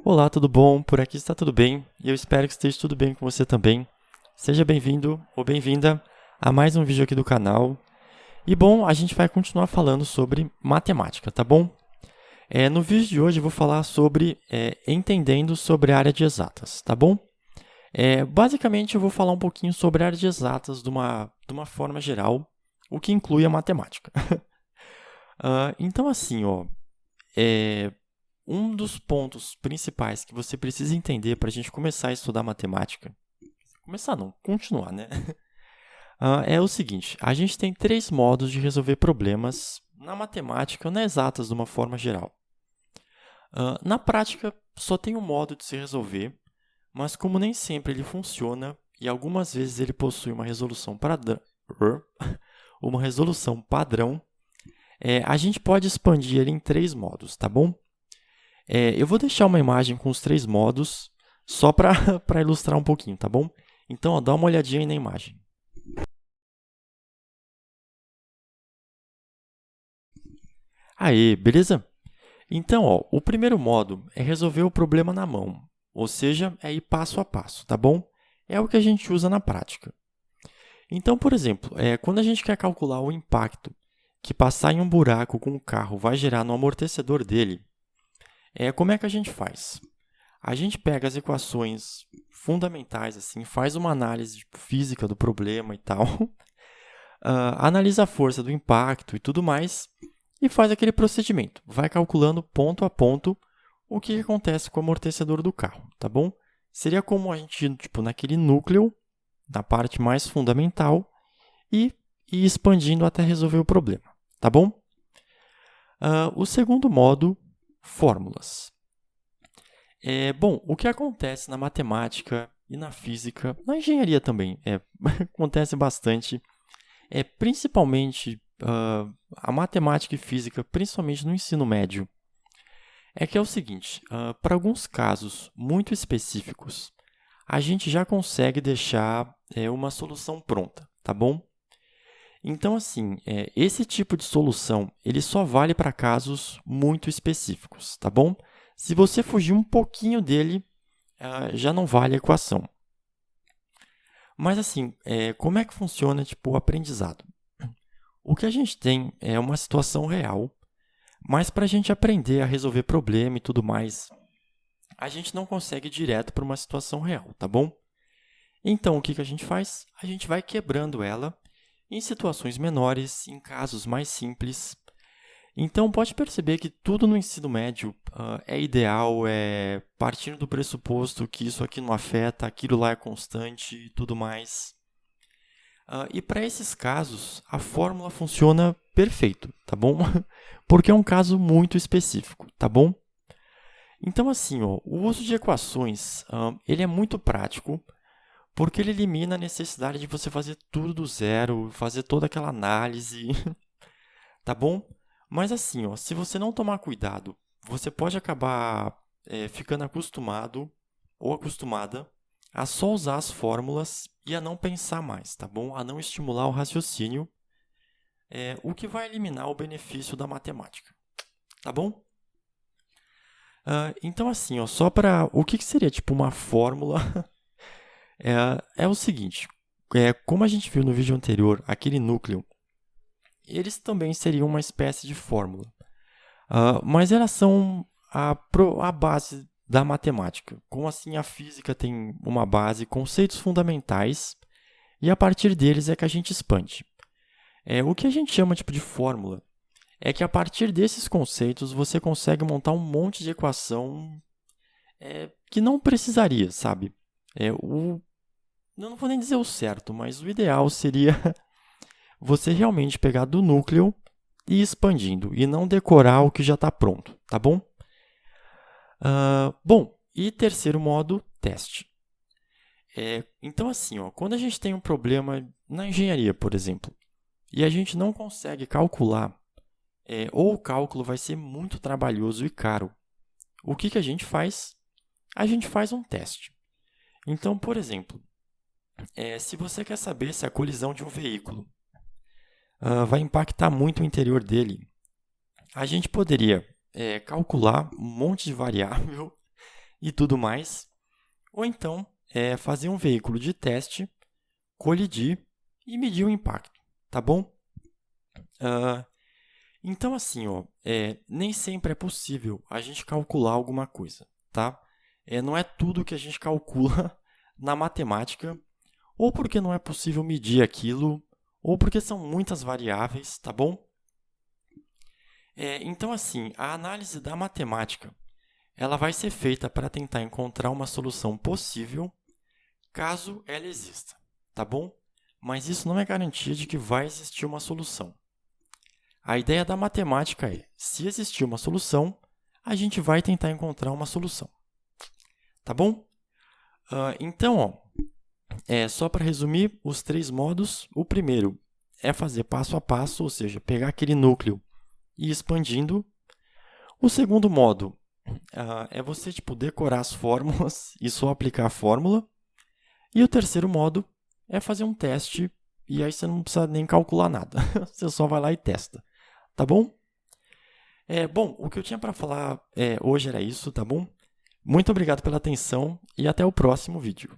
Olá, tudo bom? Por aqui está tudo bem e eu espero que esteja tudo bem com você também. Seja bem-vindo ou bem-vinda a mais um vídeo aqui do canal. E bom, a gente vai continuar falando sobre matemática, tá bom? No vídeo de hoje eu vou falar sobre entendendo sobre a área de exatas, tá bom? Basicamente eu vou falar um pouquinho sobre a área de exatas de uma forma geral, o que inclui a matemática. Então assim, ó, um dos pontos principais que você precisa entender para a gente começar a estudar matemática, começar não, continuar, né? É o seguinte, a gente tem três modos de resolver problemas na matemática ou nas exatas de uma forma geral. Na prática, só tem um modo de se resolver, mas como nem sempre ele funciona e algumas vezes ele possui uma resolução padrão, a gente pode expandir ele em três modos, tá bom? Eu vou deixar uma imagem com os três modos, só para ilustrar um pouquinho, tá bom? Então, ó, dá uma olhadinha aí na imagem. Aí, beleza? Então, ó, o primeiro modo é resolver o problema na mão, ou seja, é ir passo a passo, tá bom? É o que a gente usa na prática. Então, por exemplo, quando a gente quer calcular o impacto que passar em um buraco com o carro vai gerar no amortecedor dele, como é que a gente faz? A gente pega as equações fundamentais, assim, faz uma análise tipo, física do problema e tal, analisa a força do impacto e tudo mais, e faz aquele procedimento. Vai calculando ponto a ponto o que acontece com o amortecedor do carro, tá bom? Seria como a gente, tipo, naquele núcleo, na parte mais fundamental, e ir expandindo até resolver o problema, tá bom? O segundo modo, fórmulas. Bom, o que acontece na matemática e na física, na engenharia também, acontece bastante, principalmente a matemática e física, principalmente no ensino médio, que é o seguinte, para alguns casos muito específicos, a gente já consegue deixar uma solução pronta, tá bom? Então, assim, esse tipo de solução, ele só vale para casos muito específicos, tá bom? Se você fugir um pouquinho dele, já não vale a equação. Mas, assim, como é que funciona tipo, o aprendizado? O que a gente tem é uma situação real, mas para a gente aprender a resolver problema e tudo mais, a gente não consegue ir direto para uma situação real, tá bom? Então, o que a gente faz? A gente vai quebrando ela em situações menores, em casos mais simples. Então, pode perceber que tudo no ensino médio é ideal, partindo do pressuposto que isso aqui não afeta, aquilo lá é constante e tudo mais. E para esses casos, a fórmula funciona perfeito, tá bom? Porque é um caso muito específico, tá bom? Então, assim, ó, o uso de equações ele é muito prático, porque ele elimina a necessidade de você fazer tudo do zero, fazer toda aquela análise, tá bom? Mas assim, ó, se você não tomar cuidado, você pode acabar ficando acostumado ou acostumada a só usar as fórmulas e a não pensar mais, tá bom? A não estimular o raciocínio, o que vai eliminar o benefício da matemática, tá bom? Então assim, ó, só para o que seria tipo uma fórmula é o seguinte, como a gente viu no vídeo anterior, aquele núcleo, eles também seriam uma espécie de fórmula. Mas elas são a base da matemática. Como assim a física tem uma base, conceitos fundamentais, e a partir deles é que a gente expande. O que a gente chama tipo, de fórmula é que a partir desses conceitos você consegue montar um monte de equação que não precisaria, sabe? Eu não vou nem dizer o certo, mas o ideal seria você realmente pegar do núcleo e ir expandindo, e não decorar o que já está pronto, tá bom? Bom, e terceiro modo, teste. Então, assim, ó, quando a gente tem um problema na engenharia, por exemplo, e a gente não consegue calcular, ou o cálculo vai ser muito trabalhoso e caro, o que a gente faz? A gente faz um teste. Então, por exemplo, se você quer saber se a colisão de um veículo vai impactar muito o interior dele, a gente poderia calcular um monte de variável e tudo mais, ou então fazer um veículo de teste, colidir e medir o impacto, tá bom? Então, assim, nem sempre é possível a gente calcular alguma coisa, tá? Não é tudo que a gente calcula na matemática, ou porque não é possível medir aquilo, ou porque são muitas variáveis, tá bom? Então, assim, a análise da matemática ela vai ser feita para tentar encontrar uma solução possível caso ela exista, tá bom? Mas isso não é garantia de que vai existir uma solução. A ideia da matemática é, se existir uma solução, a gente vai tentar encontrar uma solução, tá bom? Então, só para resumir os 3 modos, o primeiro é fazer passo a passo, ou seja, pegar aquele núcleo e ir expandindo. O segundo modo é você decorar as fórmulas e só aplicar a fórmula. E o terceiro modo é fazer um teste e aí você não precisa nem calcular nada. Você só vai lá e testa, tá bom? Bom, o que eu tinha para falar hoje era isso, tá bom? Muito obrigado pela atenção e até o próximo vídeo.